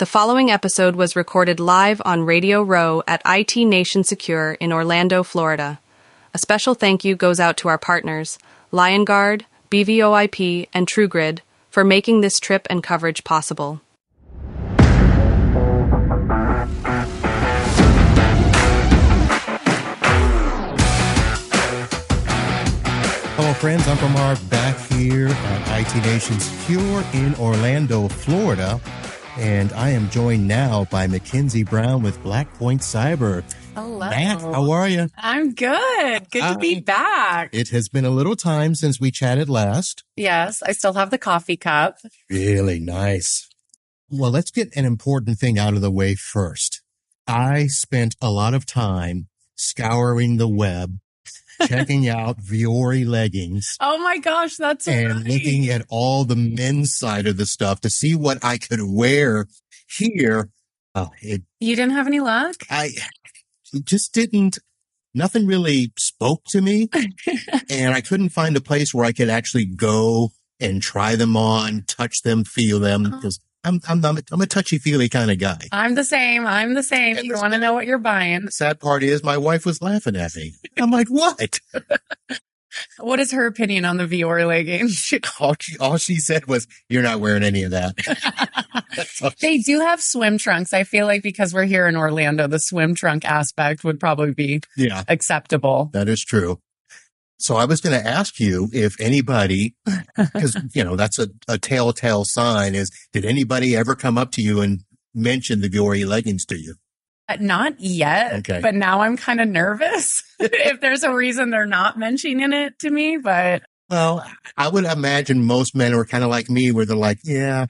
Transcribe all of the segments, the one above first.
The following episode was recorded live on Radio Row at IT Nation Secure in Orlando, Florida. A special thank you goes out to our partners, LionGuard, BVOIP, and TrueGrid, for making this trip and coverage possible. Hello, friends. Uncle Marv back here at IT Nation Secure in Orlando, Florida. And I am joined now by MacKenzie Brown with Blackpoint Cyber. Hello. Matt, how are you? I'm good. Good to be back. It has been a little time since we chatted last. Yes, I still have the coffee cup. Really nice. Well, let's get an important thing out of the way first. I spent a lot of time scouring the web, checking out Viore leggings. Oh my gosh, that's and right. looking at all the men's side of the stuff to see what I could wear here. You didn't have any luck? It just didn't. Nothing really spoke to me, and I couldn't find a place where I could actually go and try them on, touch them, feel them, because I'm a touchy-feely kind of guy. I'm the same. And You want to know what you're buying. The sad part is my wife was laughing at me. I'm like, what? What is her opinion on the Viore leggings? All she said was, you're not wearing any of that. They do have swim trunks. I feel like because we're here in Orlando, the swim trunk aspect would probably be acceptable. That is true. So I was going to ask you if anybody, because, that's a telltale sign is, did anybody ever come up to you and mention the Viore leggings to you? Not yet, okay. But now I'm kind of nervous if there's a reason they're not mentioning it to me, but. Well, I would imagine most men are kind of like me where they're like, yeah.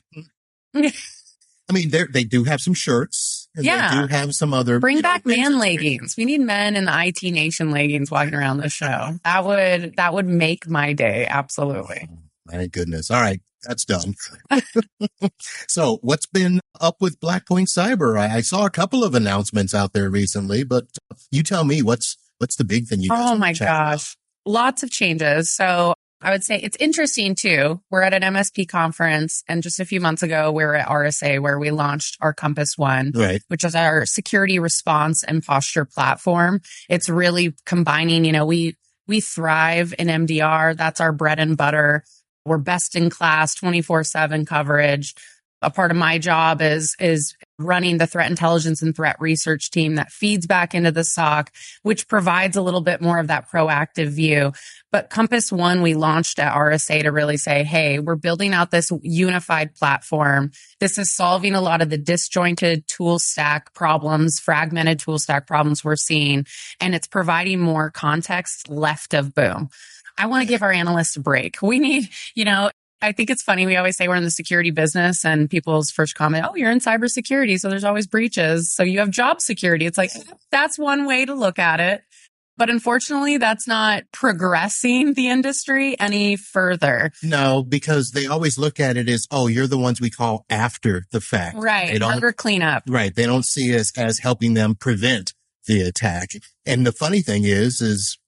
I mean, they do have some shirts. And yeah. They do have some other. Bring back man leggings. We need men in the IT Nation leggings walking around the show. That would make my day. Absolutely. Oh, my goodness. All right. That's done. So what's been up with Blackpoint Cyber? I saw a couple of announcements out there recently, but you tell me what's the big thing you guys Oh my gosh. Lots of changes. So I would say it's interesting too. We're at an MSP conference, and just a few months ago, we were at RSA where we launched our Compass One, right, which is our security response and posture platform. It's really combining, we thrive in MDR. That's our bread and butter. We're best in class, 24/7 coverage. A part of my job is running the threat intelligence and threat research team that feeds back into the SOC, which provides a little bit more of that proactive view. But Compass One, we launched at RSA to really say, hey, we're building out this unified platform. This is solving a lot of the disjointed tool stack problems, fragmented tool stack problems we're seeing, and it's providing more context left of boom. I want to give our analysts a break. We need, I think it's funny. We always say we're in the security business, and people's first comment, oh, you're in cybersecurity, so there's always breaches. So you have job security. It's like, that's one way to look at it. But unfortunately, that's not progressing the industry any further. No, because they always look at it as, oh, you're the ones we call after the fact. Right. Harder cleanup. Right. They don't see us as helping them prevent the attack. And the funny thing is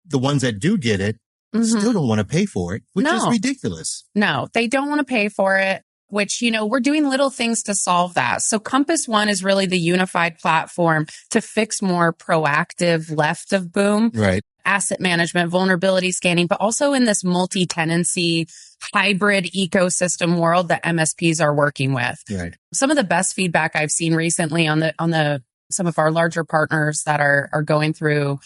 the ones that do get it, still don't want to pay for it, which is ridiculous. No, they don't want to pay for it, which, we're doing little things to solve that. So Compass One is really the unified platform to fix more proactive left of boom. Right. Asset management, vulnerability scanning, but also in this multi-tenancy hybrid ecosystem world that MSPs are working with. Right. Some of the best feedback I've seen recently on some of our larger partners that are going through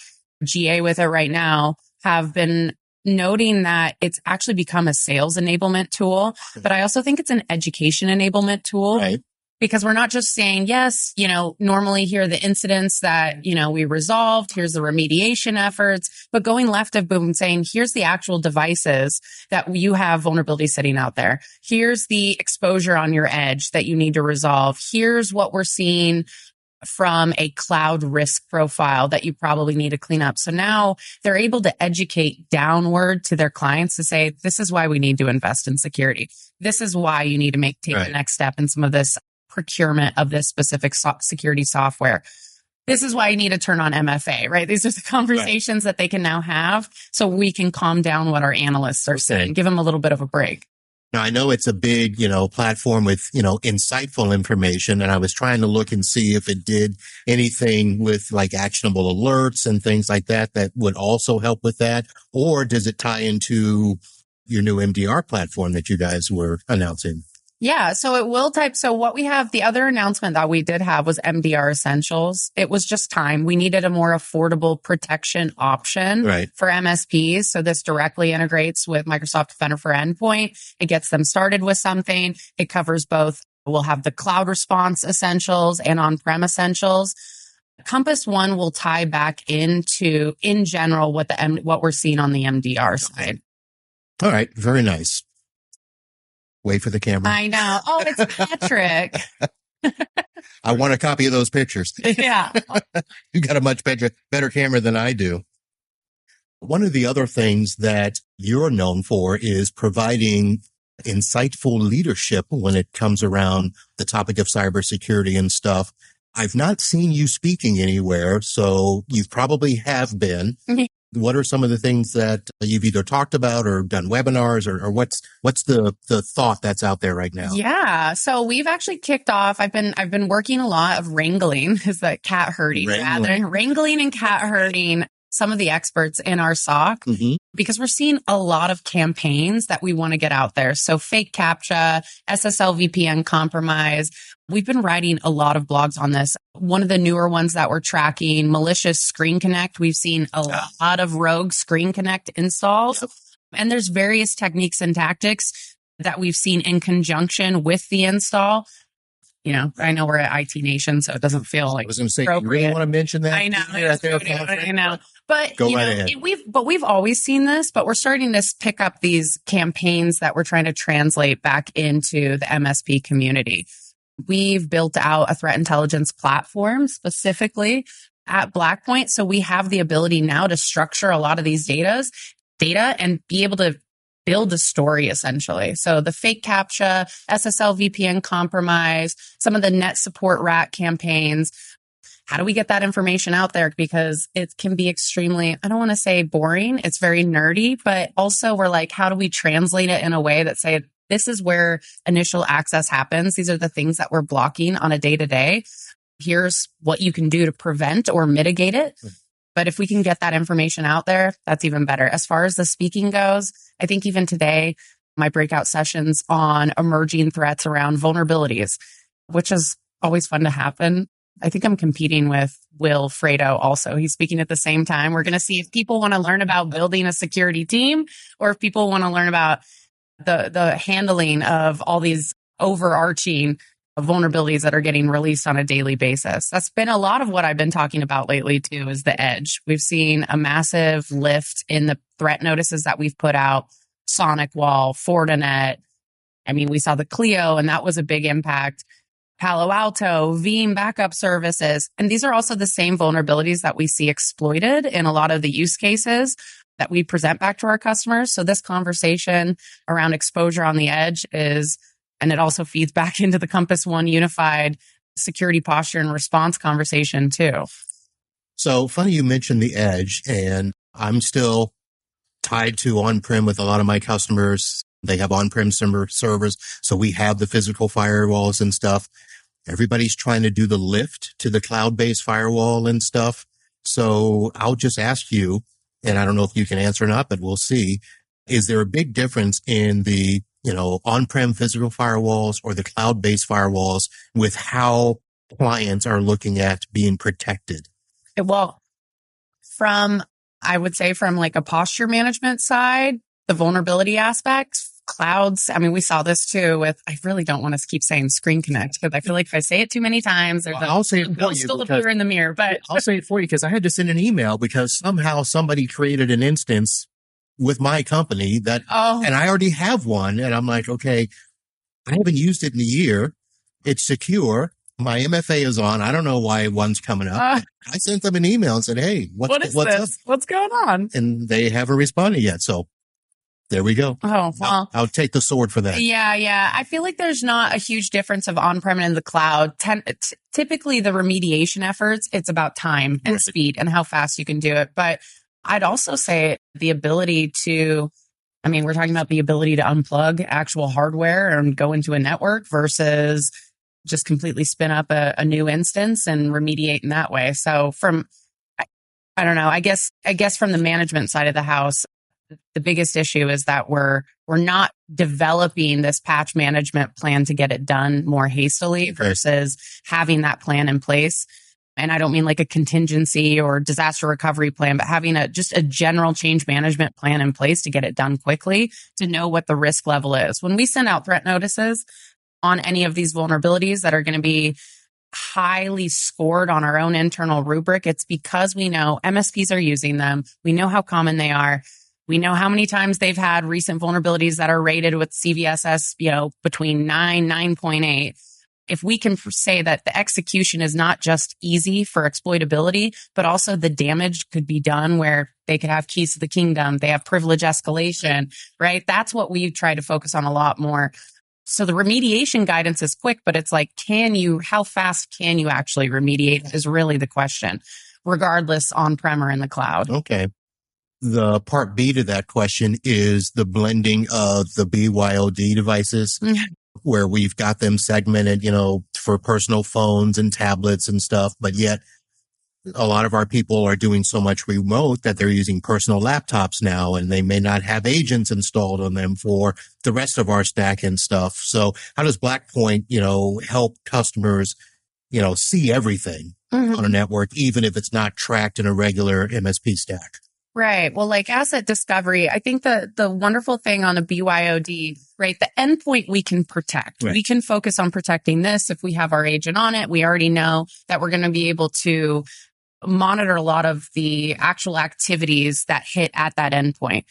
GA with it right now have been noting that it's actually become a sales enablement tool, but I also think it's an education enablement tool. Right. Because we're not just saying, yes, normally here are the incidents that, we resolved, here's the remediation efforts, but going left of boom and saying, here's the actual devices that you have vulnerability sitting out there. Here's the exposure on your edge that you need to resolve. Here's what we're seeing from a cloud risk profile that you probably need to clean up. So now they're able to educate downward to their clients to say, this is why we need to invest in security. This is why you need to take the next step in some of this procurement of this specific security software. This is why you need to turn on MFA, right? These are the conversations that they can now have so we can calm down what our analysts are saying, give them a little bit of a break. Now, I know it's a big, platform with, insightful information. And I was trying to look and see if it did anything with like actionable alerts and things like that that would also help with that. Or does it tie into your new MDR platform that you guys were announcing? Yeah, so it will type. So what we have, the other announcement that we did have was MDR Essentials. It was just time. We needed a more affordable protection option for MSPs. So this directly integrates with Microsoft Defender for Endpoint. It gets them started with something. It covers both. We'll have the cloud response essentials and on-prem essentials. Compass One will tie back into, in general, what we're seeing on the MDR side. All right. Very nice. Wait for the camera. I know. Oh, it's Patrick. I want a copy of those pictures. Yeah. You got a much better camera than I do. One of the other things that you're known for is providing insightful leadership when it comes around the topic of cybersecurity and stuff. I've not seen you speaking anywhere, so you probably have been. What are some of the things that you've either talked about or done webinars, or what's the thought that's out there right now? Yeah. So we've actually kicked off. I've been working a lot of wrangling, is that cat herding, wrangling and cat herding some of the experts in our SOC, because we're seeing a lot of campaigns that we want to get out there. So fake CAPTCHA, SSL VPN compromise. We've been writing a lot of blogs on this. One of the newer ones that we're tracking, malicious ScreenConnect. We've seen a lot of rogue ScreenConnect installs. And there's various techniques and tactics that we've seen in conjunction with the install. I know we're at IT Nation, so it doesn't feel like I was going to say, you really want to mention that? I know. I know. But go right ahead. We've always seen this, but we're starting to pick up these campaigns that we're trying to translate back into the MSP community. We've built out a threat intelligence platform specifically at Blackpoint. So we have the ability now to structure a lot of these data and be able to build a story essentially. So the fake CAPTCHA, SSL VPN compromise, some of the net support rat campaigns. How do we get that information out there? Because it can be extremely, I don't want to say boring. It's very nerdy, but also we're like, how do we translate it in a way that say, this is where initial access happens. These are the things that we're blocking on a day-to-day. Here's what you can do to prevent or mitigate it. But if we can get that information out there, that's even better. As far as the speaking goes, I think even today, my breakout sessions on emerging threats around vulnerabilities, which is always fun to happen. I think I'm competing with Will Fredo also. He's speaking at the same time. We're going to see if people want to learn about building a security team or if people want to learn about the handling of all these overarching vulnerabilities that are getting released on a daily basis. That's been a lot of what I've been talking about lately too, is the edge. We've seen a massive lift in the threat notices that we've put out, SonicWall, Fortinet. I mean, we saw the Clio and that was a big impact. Palo Alto, Veeam backup services. And these are also the same vulnerabilities that we see exploited in a lot of the use cases that we present back to our customers. So this conversation around exposure on the edge and it also feeds back into the Compass One unified security posture and response conversation too. So funny you mentioned the edge, and I'm still tied to on-prem with a lot of my customers. They have on-prem servers. So we have the physical firewalls and stuff. Everybody's trying to do the lift to the cloud-based firewall and stuff. So I'll just ask you, and I don't know if you can answer or not, but we'll see. Is there a big difference in the, on-prem physical firewalls or the cloud-based firewalls with how clients are looking at being protected? Well, I would say from like a posture management side, the vulnerability aspects, clouds. I mean, we saw this too with, I really don't want to keep saying ScreenConnect because I feel like if I say it too many times, I'll say it for you. Still appear in the mirror, but I'll say it for you because I had to send an email because somehow somebody created an instance with my company and I already have one. And I'm like, okay, I haven't used it in a year. It's secure. My MFA is on. I don't know why one's coming up. I sent them an email and said, hey, what's this? up? What's going on? And they haven't responded yet. So there we go. Oh, well. I'll take the sword for that. Yeah. I feel like there's not a huge difference of on-prem and the cloud. Typically the remediation efforts, it's about time and speed and how fast you can do it. But I'd also say the ability to I mean, we're talking about the ability to unplug actual hardware and go into a network versus just completely spin up a new instance and remediate in that way. So I don't know, I guess from the management side of the house, the biggest issue is that we're not developing this patch management plan to get it done more hastily versus having that plan in place. And I don't mean like a contingency or disaster recovery plan, but having just a general change management plan in place to get it done quickly, to know what the risk level is. When we send out threat notices on any of these vulnerabilities that are going to be highly scored on our own internal rubric, it's because we know MSPs are using them. We know how common they are. We know how many times they've had recent vulnerabilities that are rated with CVSS, between 9.8. If we can say that the execution is not just easy for exploitability, but also the damage could be done where they could have keys to the kingdom, they have privilege escalation, right? That's what we try to focus on a lot more. So the remediation guidance is quick, but it's like, how fast can you actually remediate is really the question, regardless on-prem or in the cloud. Okay. The part B to that question is the blending of the BYOD devices, where we've got them segmented, for personal phones and tablets and stuff, but yet a lot of our people are doing so much remote that they're using personal laptops now, and they may not have agents installed on them for the rest of our stack and stuff. So how does Blackpoint, help customers, see everything on a network, even if it's not tracked in a regular MSP stack? Right. Well, like asset discovery, I think the wonderful thing on a BYOD, right, the endpoint we can protect. Right. We can focus on protecting this. If we have our agent on it, we already know that we're going to be able to monitor a lot of the actual activities that hit at that endpoint.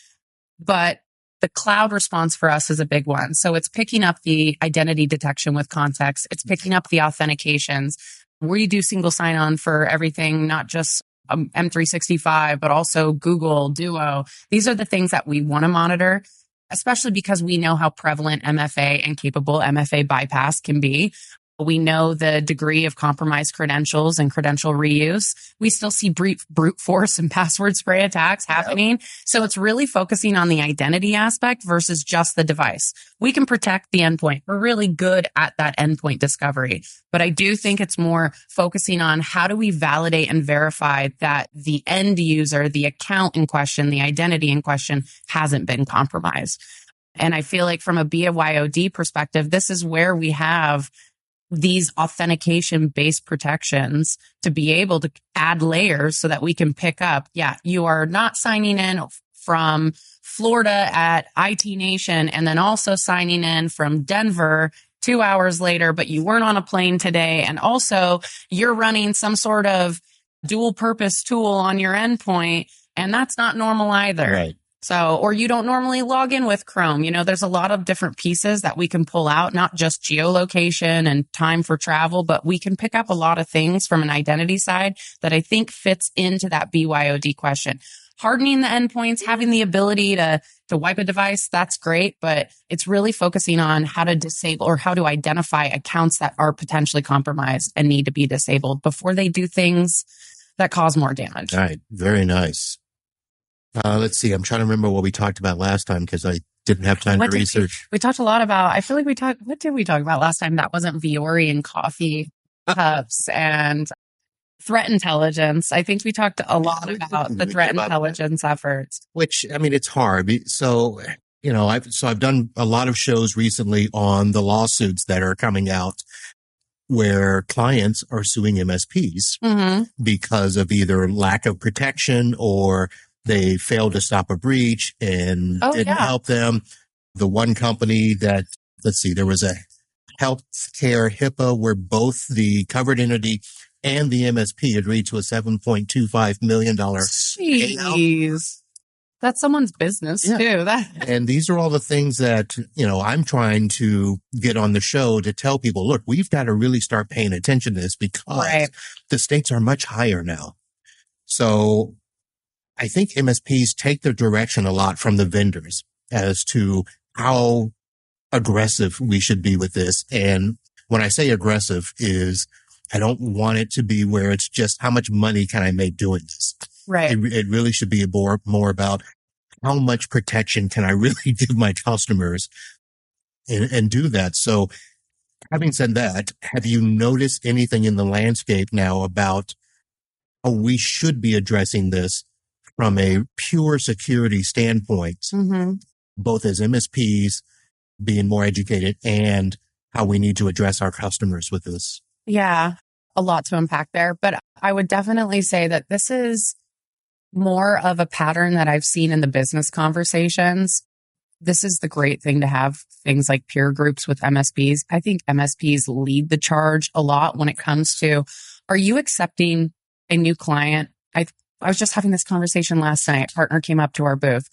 But the cloud response for us is a big one. So it's picking up the identity detection with context. It's picking up the authentications. We do single sign-on for everything, not just M365, but also Google, Duo. These are the things that we want to monitor, especially because we know how prevalent MFA and capable MFA bypass can be. We know the degree of compromised credentials and credential reuse. We still see brute force and password spray attacks happening. Yep. So it's really focusing on the identity aspect versus just the device. We can protect the endpoint. We're really good at that endpoint discovery. But I do think it's more focusing on how do we validate and verify that the end user, the account in question, the identity in question hasn't been compromised. And I feel like from a BYOD perspective, this is where we have these authentication-based protections to be able to add layers so that we can pick up, you are not signing in from Florida at IT Nation and then also signing in from Denver 2 hours later, but you weren't on a plane today. And also you're running some sort of dual purpose tool on your endpoint, and that's not normal either. Right. So, or you don't normally log in with Chrome. There's a lot of different pieces that we can pull out, not just geolocation and time for travel, but we can pick up a lot of things from an identity side that I think fits into that BYOD question. Hardening the endpoints, having the ability to wipe a device, that's great, but it's really focusing on how to disable or how to identify accounts that are potentially compromised and need to be disabled before they do things that cause more damage. All right. Very nice. Let's see. I'm trying to remember what we talked about last time because I didn't have time to research. We talked a lot about, I feel like what did we talk about last time? That wasn't Viore and coffee cups and threat intelligence. I think we talked a lot about the threat intelligence efforts. Which, it's hard. So, I've done a lot of shows recently on the lawsuits that are coming out where clients are suing MSPs because of either lack of protection or they failed to stop a breach and didn't help them. The one company that, there was a healthcare HIPAA where both the covered entity and the MSP agreed to a $7.25 million payout. That's someone's business too. And these are all the things that, I'm trying to get on the show to tell people, look, we've got to really start paying attention to this because the stakes are much higher now. So I think MSPs take their direction a lot from the vendors as to how aggressive we should be with this. And when I say aggressive is I don't want it to be where it's just how much money can I make doing this? Right. It really should be more about how much protection can I really give my customers and do that? So having said that, have you noticed anything in the landscape now about how we should be addressing this from a pure security standpoint, both as MSPs being more educated and how we need to address our customers with this? Yeah, a lot to unpack there, but I would definitely say that this is more of a pattern that I've seen in the business conversations. This is the great thing to have things like peer groups with MSPs. I think MSPs lead the charge a lot when it comes to, are you accepting a new client? I was just having this conversation last night. A partner came up to our booth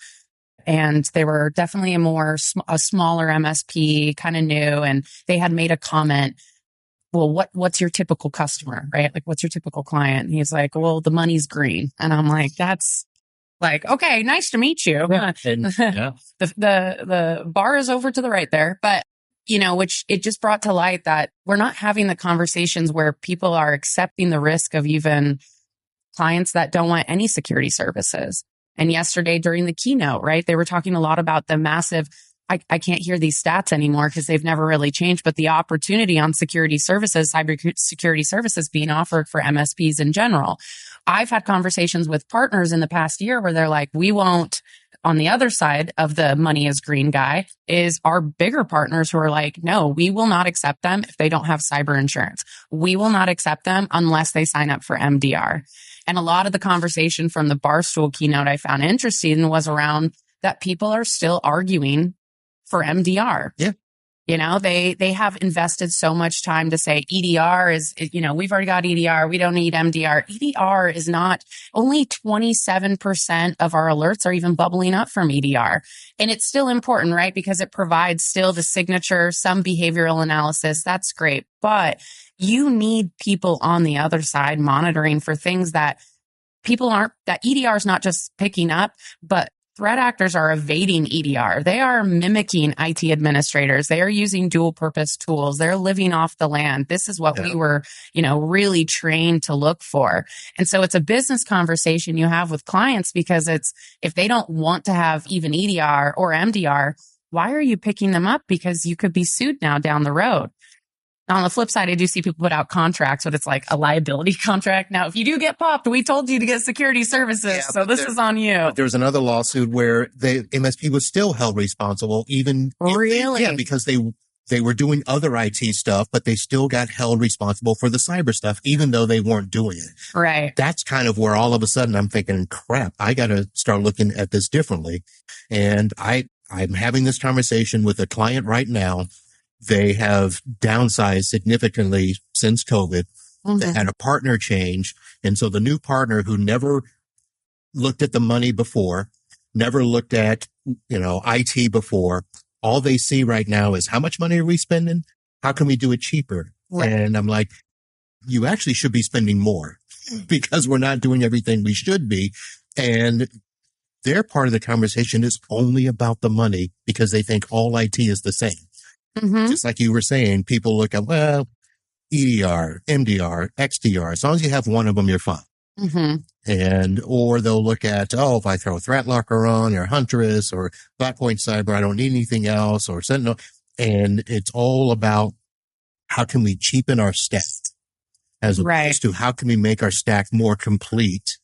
and they were definitely a smaller MSP, kind of new. And they had made a comment, well, what's your typical customer, right? Like, what's your typical client? And he's like, well, the money's green. And I'm like, that's like, okay, nice to meet you. Yeah. And, yeah. The bar is over to the right there. But, which it just brought to light that we're not having the conversations where people are accepting the risk of even clients that don't want any security services. And yesterday during the keynote, right, they were talking a lot about the massive, I can't hear these stats anymore because they've never really changed, but the opportunity on security services, cyber security services being offered for MSPs in general. I've had conversations with partners in the past year where they're like, we won't, on the other side of the money is green guy is our bigger partners who are like, no, we will not accept them if they don't have cyber insurance. We will not accept them unless they sign up for MDR. And a lot of the conversation from the Barstool keynote I found interesting was around that people are still arguing for MDR. Yeah. They have invested so much time to say EDR is, we've already got EDR. We don't need MDR. EDR is not, only 27% of our alerts are even bubbling up from EDR. And it's still important, right? Because it provides still the signature, some behavioral analysis. That's great. But you need people on the other side monitoring for things that that EDR is not just picking up, but threat actors are evading EDR. They are mimicking IT administrators. They are using dual purpose tools. They're living off the land. This is what we were, really trained to look for. And so it's a business conversation you have with clients because if they don't want to have even EDR or MDR, why are you picking them up? Because you could be sued now down the road. Now, on the flip side, I do see people put out contracts, but it's like a liability contract. Now, if you do get popped, we told you to get security services. So this is on you. But there was another lawsuit where the MSP was still held responsible, even. Really? Yeah, because they were doing other IT stuff, but they still got held responsible for the cyber stuff, even though they weren't doing it. Right. That's kind of where all of a sudden I'm thinking, crap, I got to start looking at this differently. And I'm having this conversation with a client right now. They have downsized significantly since COVID. They had a partner change. And so the new partner who never looked at the money before, never looked at, IT before, all they see right now is how much money are we spending? How can we do it cheaper? Right. And I'm like, you actually should be spending more because we're not doing everything we should be. And their part of the conversation is only about the money because they think all IT is the same. Just like you were saying, people look at, well, EDR, MDR, XDR. As long as you have one of them, you're fine. Or they'll look at, if I throw ThreatLocker on or Huntress or Blackpoint Cyber, I don't need anything else, or Sentinel. And it's all about how can we cheapen our stack as opposed to how can we make our stack more complete,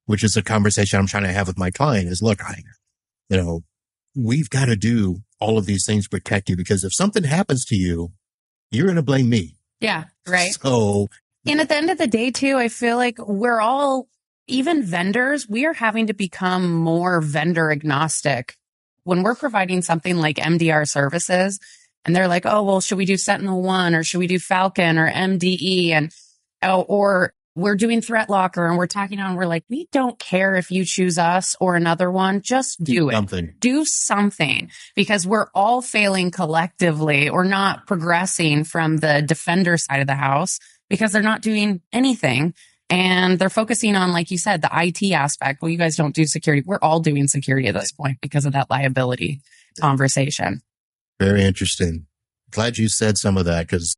which is a conversation I'm trying to have with my client is, look, we've got to do all of these things to protect you because if something happens to you, you're going to blame me. Yeah. Right. So, and at the end of the day too, I feel like we're all, even vendors, we are having to become more vendor agnostic. When we're providing something like MDR services and they're like, oh, well, should we do SentinelOne or should we do Falcon or MDE? Or we're doing ThreatLocker and we're talking on, we're like, we don't care if you choose us or another one, just do it. Do something because we're all failing collectively or not progressing from the defender side of the house because they're not doing anything. And they're focusing on, like you said, the IT aspect. Well, you guys don't do security. We're all doing security at this point because of that liability conversation. Very interesting. Glad you said some of that because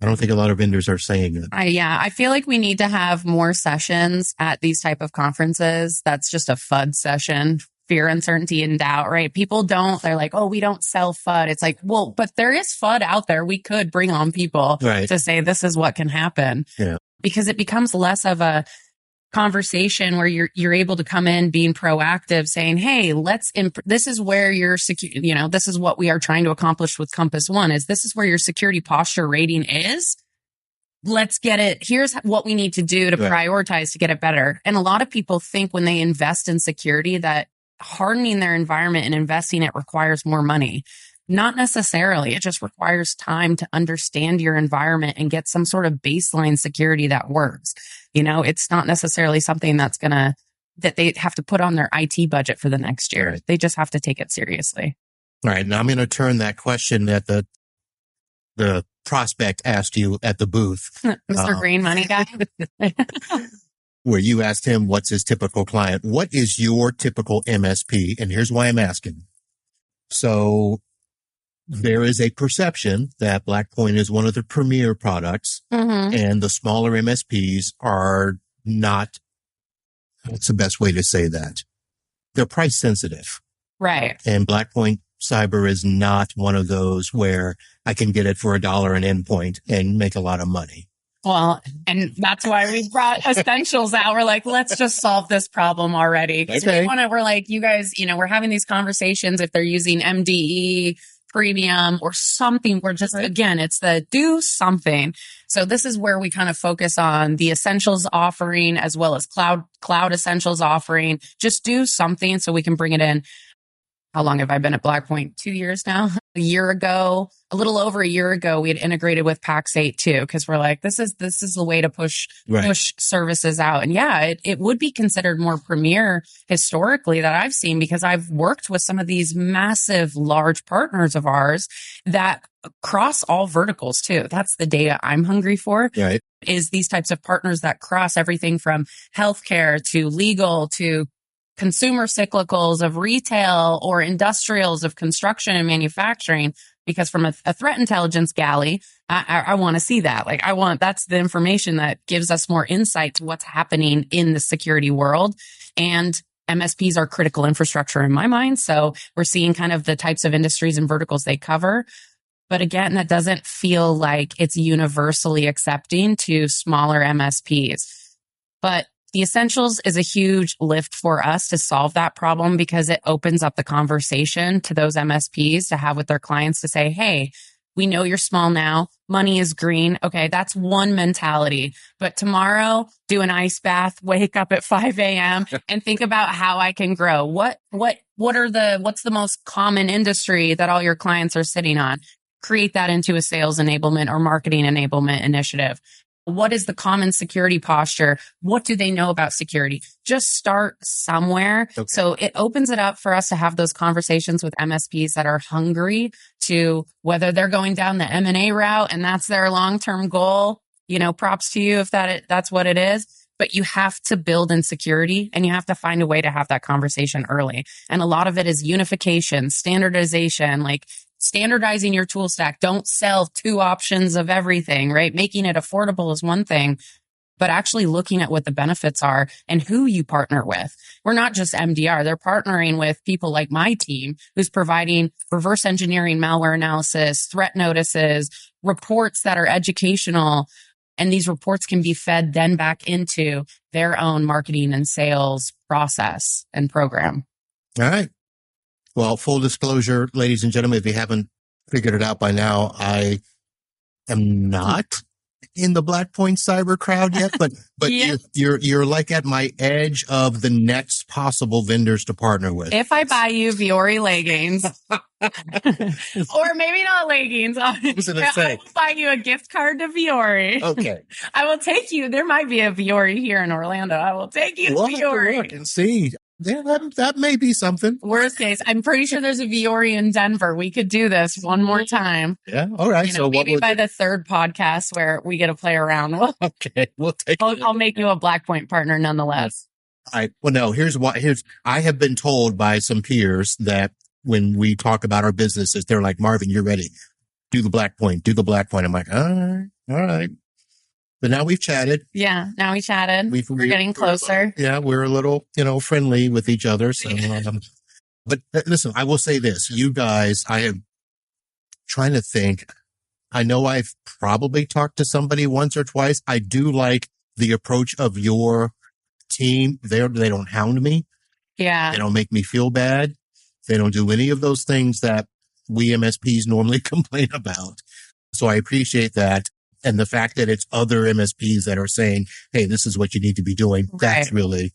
I don't think a lot of vendors are saying it. I feel like we need to have more sessions at these type of conferences. That's just a FUD session fear, uncertainty, and doubt, right? People they're like, oh, we don't sell FUD. It's like, well, but there is FUD out there. We could bring on people to say, this is what can happen. Yeah. Because it becomes less of a conversation where you're able to come in being proactive, saying, hey, this is where your this is what we are trying to accomplish with Compass One, this is where your security posture rating is. Let's get it. Here's what we need to do to prioritize to get it better. And a lot of people think when they invest in security that hardening their environment and investing it requires more money. Not necessarily. It just requires time to understand your environment and get some sort of baseline security that works. It's not necessarily something that they have to put on their IT budget for the next year. They just have to take it seriously. All right. Now I'm going to turn that question that the prospect asked you at the booth. Mr. Green Money Guy. Where you asked him what's his typical client. What is your typical MSP? And here's why I'm asking. So there is a perception that Blackpoint is one of the premier products, and the smaller MSPs are not, what's the best way to say that? They're price sensitive. Right. And Blackpoint Cyber is not one of those where I can get it for $1 an endpoint and make a lot of money. Well, and that's why we brought Essentials out. We're like, let's just solve this problem already. Okay. We're like, you guys, we're having these conversations if they're using MDE, premium or something. We're just, again, it's the do something. So this is where we kind of focus on the Essentials offering as well as cloud Essentials offering. Just do something so we can bring it in. How long have I been at Blackpoint? 2 years now. A little over a year ago, we had integrated with PAX8 too, because we're like, this is the way to push services out. And yeah, it would be considered more premier historically that I've seen, because I've worked with some of these massive, large partners of ours that cross all verticals too. That's the data I'm hungry for. Right. Is these types of partners that cross everything from healthcare to legal to consumer cyclicals of retail or industrials of construction and manufacturing, because from a threat intelligence galley, I want to see that. That's the information that gives us more insight to what's happening in the security world. And MSPs are critical infrastructure in my mind. So we're seeing kind of the types of industries and verticals they cover. But again, that doesn't feel like it's universally accepting to smaller MSPs. But the Essentials is a huge lift for us to solve that problem, because it opens up the conversation to those MSPs to have with their clients to say, hey, we know you're small now. Money is green. Okay, that's one mentality. But tomorrow, do an ice bath, wake up at 5 a.m. and think about how I can grow. What's the most common industry that all your clients are sitting on? Create that into a sales enablement or marketing enablement initiative. What is the common security posture? What do they know about security? Just start somewhere. Okay. So it opens it up for us to have those conversations with MSPs that are hungry to, whether they're going down the M&A route and that's their long-term goal, props to you if that's what it is. But you have to build in security, and you have to find a way to have that conversation early. And a lot of it is unification, standardization, standardizing your tool stack. Don't sell 2 options of everything, right? Making it affordable is one thing, but actually looking at what the benefits are and who you partner with. We're not just MDR. They're partnering with people like my team, who's providing reverse engineering, malware analysis, threat notices, reports that are educational. And these reports can be fed then back into their own marketing and sales process and program. All right. Well, full disclosure, ladies and gentlemen, if you haven't figured it out by now, I am not in the Blackpoint Cyber crowd yet, but yeah. you're like at my edge of the next possible vendors to partner with. If I buy you Viore leggings, or maybe not leggings, I will buy you a gift card to Viore. Okay. I will take you. There might be a Viore here in Orlando. I will take you to Viore. Have to look and see. Yeah, that may be something. Worst case, I'm pretty sure there's a Viore in Denver. We could do this one more time. Yeah, all right. So maybe by the third podcast where we get to play around. Okay, we'll take. I'll make you a Blackpoint partner nonetheless. All right. Well, no. I have been told by some peers that when we talk about our businesses, they're like, Marvin, you're ready. Do the Blackpoint. I'm like, all right. But now we've chatted. Yeah, now we chatted. We're getting closer. We're a little, friendly with each other. So, but listen, I will say this. You guys, I am trying to think. I know I've probably talked to somebody once or twice. I do like the approach of your team. They don't hound me. Yeah. They don't make me feel bad. They don't do any of those things that we MSPs normally complain about. So I appreciate that. And the fact that it's other MSPs that are saying, hey, this is what you need to be doing. Right. That's really.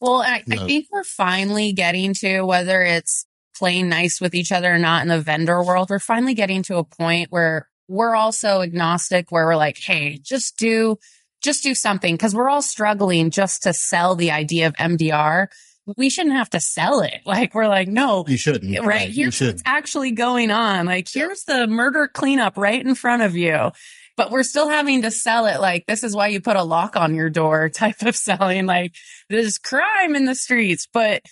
Well, I think we're finally getting to, whether it's playing nice with each other or not in the vendor world, we're finally getting to a point where we're also agnostic, where we're like, hey, just do something, because we're all struggling just to sell the idea of MDR. We shouldn't have to sell it. Like, we're like, no, you shouldn't. Right. Here's what's actually going on. Like, here's the murder cleanup right in front of you. But we're still having to sell it like, this is why you put a lock on your door type of selling. Like, there's crime in the streets. But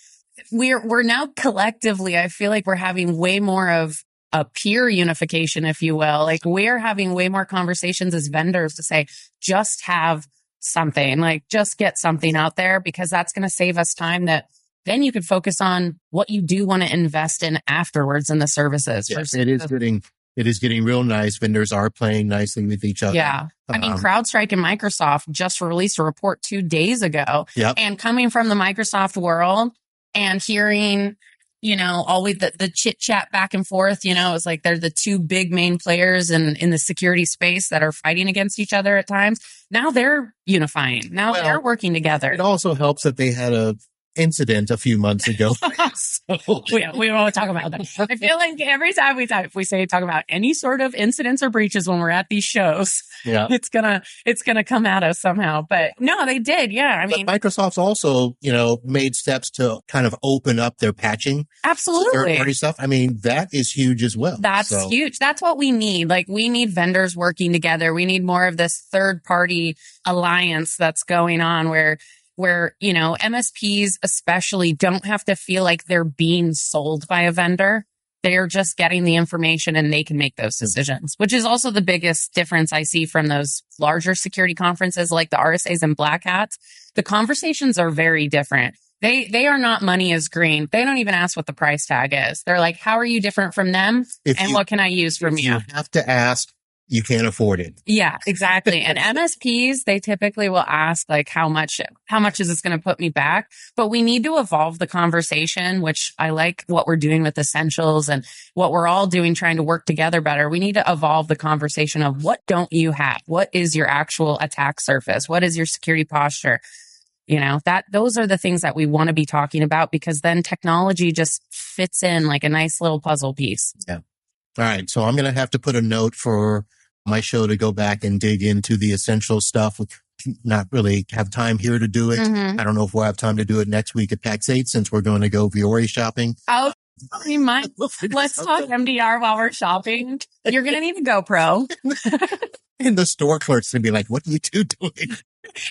we're now collectively, I feel like we're having way more of a peer unification, if you will. Like, we're having way more conversations as vendors to say, just have something, like, just get something out there, because that's going to save us time that then you could focus on what you do want to invest in afterwards in the services. Yes, it is getting real nice. Vendors are playing nicely with each other. Yeah. I mean, CrowdStrike and Microsoft just released a report 2 days ago. Yep. And coming from the Microsoft world and hearing, always the chit chat back and forth, it's like they're the 2 big main players in the security space that are fighting against each other at times. Now they're unifying. Now they're working together. It also helps that they had a incident a few months ago. So, we won't talk about that. I feel like every time if we talk about any sort of incidents or breaches when we're at these shows, it's gonna come at us somehow. But no, they did. Yeah. I mean, Microsoft's also, made steps to kind of open up their patching. Absolutely. Third-party stuff. I mean, that is huge as well. That's huge. That's what we need. Like, we need vendors working together. We need more of this third-party alliance that's going on where MSPs especially don't have to feel like they're being sold by a vendor. They're just getting the information and they can make those decisions, which is also the biggest difference I see from those larger security conferences like the RSAs and Black Hats. The conversations are very different. They are not money is green. They don't even ask what the price tag is. They're like, how are you different from them? What can I use from you? You have to ask. You can't afford it. Yeah, exactly. And MSPs, they typically will ask, like, how much is this going to put me back? But we need to evolve the conversation, which I like what we're doing with Essentials and what we're all doing, trying to work together better. We need to evolve the conversation of, what don't you have? What is your actual attack surface? What is your security posture? Those are the things that we want to be talking about, because then technology just fits in like a nice little puzzle piece. Yeah. All right. So I'm going to have to put a note for my show to go back and dig into the essential stuff. Not really have time here to do it. Mm-hmm. I don't know if we'll have time to do it next week at PAX 8, since we're going to go Viore shopping. Oh, we might. Let's talk MDR while we're shopping. You're going to need a GoPro. And the store clerks will be like, what are you two doing?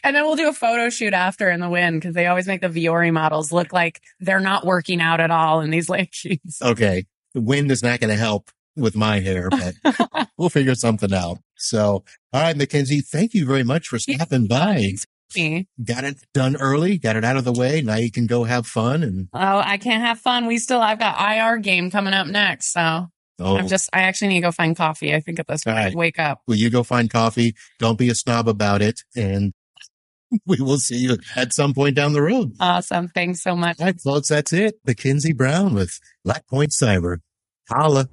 And then we'll do a photo shoot after in the wind, because they always make the Viore models look like they're not working out at all in these leggings. Okay. The wind is not going to help with my hair, but we'll figure something out. So, all right, MacKenzie, thank you very much for stopping by. Got it done early, got it out of the way. Now you can go have fun. And I can't have fun. I've got IR game coming up next. So I actually need to go find coffee. I think at this point, wake up. Well, you go find coffee. Don't be a snob about it. And we will see you at some point down the road. Awesome. Thanks so much. All right, folks, that's it. MacKenzie Brown with Blackpoint Cyber. Holla.